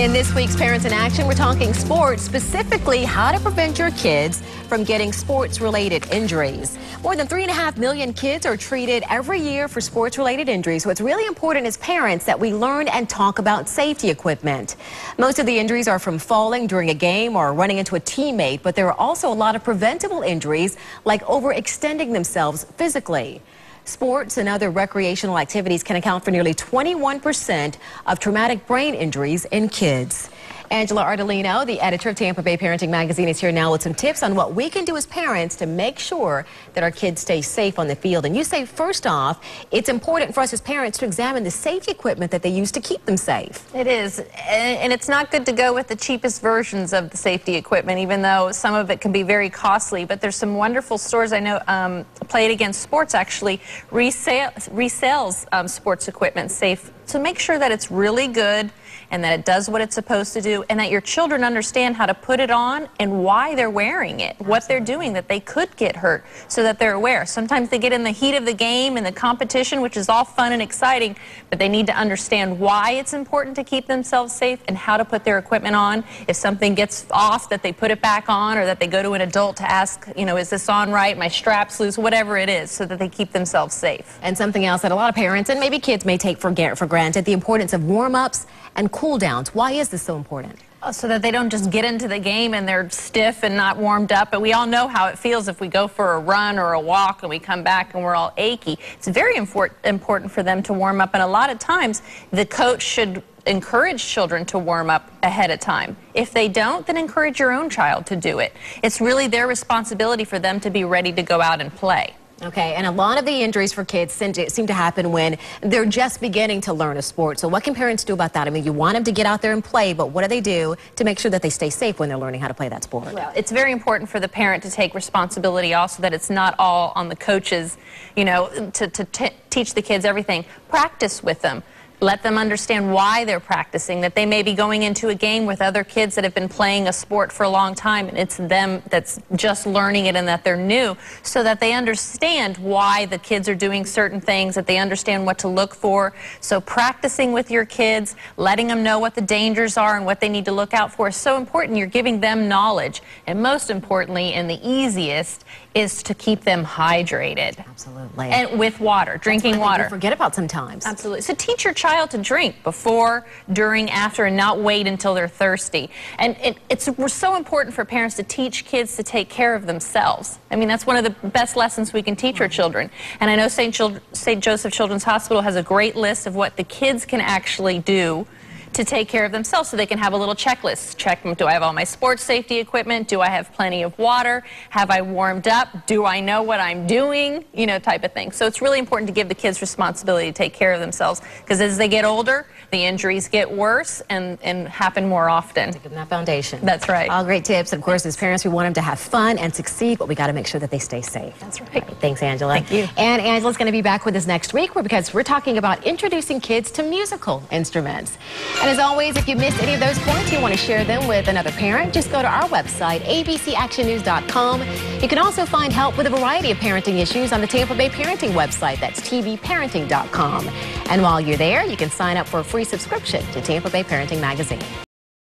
In this week's Parents in Action, we're talking sports, specifically how to prevent your kids from getting sports-related injuries. More than 3.5 million kids are treated every year for sports-related injuries, so it's really important as parents that we learn and talk about safety equipment. Most of the injuries are from falling during a game or running into a teammate, but there are also a lot of preventable injuries like overextending themselves physically. Sports and other recreational activities can account for nearly 21% of traumatic brain injuries in kids. Angela Ardolino, the editor of Tampa Bay Parenting Magazine, is here now with some tips on what we can do as parents to make sure that our kids stay safe on the field. And you say, first off, it's important for us as parents to examine the safety equipment that they use to keep them safe. It is, and it's not good to go with the cheapest versions of the safety equipment, even though some of it can be very costly. But there's some wonderful stores I know, Play It Against Sports actually resells sports equipment safe. So make sure that it's really good and that it does what it's supposed to do, and that your children understand how to put it on and why they're wearing it, what they're doing, that they could get hurt, so that they're aware. Sometimes they get in the heat of the game and the competition, which is all fun and exciting, but they need to understand why it's important to keep themselves safe and how to put their equipment on. If something gets off, that they put it back on, or that they go to an adult to ask, you know, is this on right, my strap's loose, whatever it is, so that they keep themselves safe. And something else that a lot of parents and maybe kids may take for granted, the importance of warm-ups and cool downs. Why is this so important? So that they don't just get into the game and they're stiff and not warmed up. But we all know how it feels if we go for a run or a walk and we come back and we're all achy. It's very important for them to warm up. And a lot of times the coach should encourage children to warm up ahead of time. If they don't, then encourage your own child to do it. It's really their responsibility for them to be ready to go out and play. Okay, and a lot of the injuries for kids seem to happen when they're just beginning to learn a sport. So what can parents do about that? I mean, you want them to get out there and play, but what do they do to make sure that they stay safe when they're learning how to play that sport? Well, it's very important for the parent to take responsibility also, that it's not all on the coaches, you know, to teach the kids everything. Practice with them. Let them understand why they're practicing, that they may be going into a game with other kids that have been playing a sport for a long time, and it's them that's just learning it and that they're new, so that they understand why the kids are doing certain things, that they understand what to look for. So practicing with your kids, letting them know what the dangers are and what they need to look out for is so important. You're giving them knowledge. And most importantly, and the easiest, is to keep them hydrated. Absolutely. And with water, drinking water. Forget about sometimes. Absolutely. So teach your child to drink before, during, after, and not wait until they're thirsty. And it's so important for parents to teach kids to take care of themselves. I mean, that's one of the best lessons we can teach our children. And I know St. Joseph Children's Hospital has a great list of what the kids can actually do to take care of themselves, so they can have a little checklist. Check them. Do I have all my sports safety equipment? Do I have plenty of water? Have I warmed up? Do I know what I'm doing? You know, type of thing. So it's really important to give the kids responsibility to take care of themselves, because as they get older, the injuries get worse and happen more often. Give them that foundation. That's right. All great tips. Of course, as parents, we want them to have fun and succeed, but we got to make sure that they stay safe. That's right. All right. Thanks, Angela. Thank you. And Angela's going to be back with us next week because we're talking about introducing kids to musical instruments. And as always, if you missed any of those points, you want to share them with another parent, just go to our website, abcactionnews.com. You can also find help with a variety of parenting issues on the Tampa Bay Parenting website. That's tvparenting.com. And while you're there, you can sign up for a free subscription to Tampa Bay Parenting Magazine.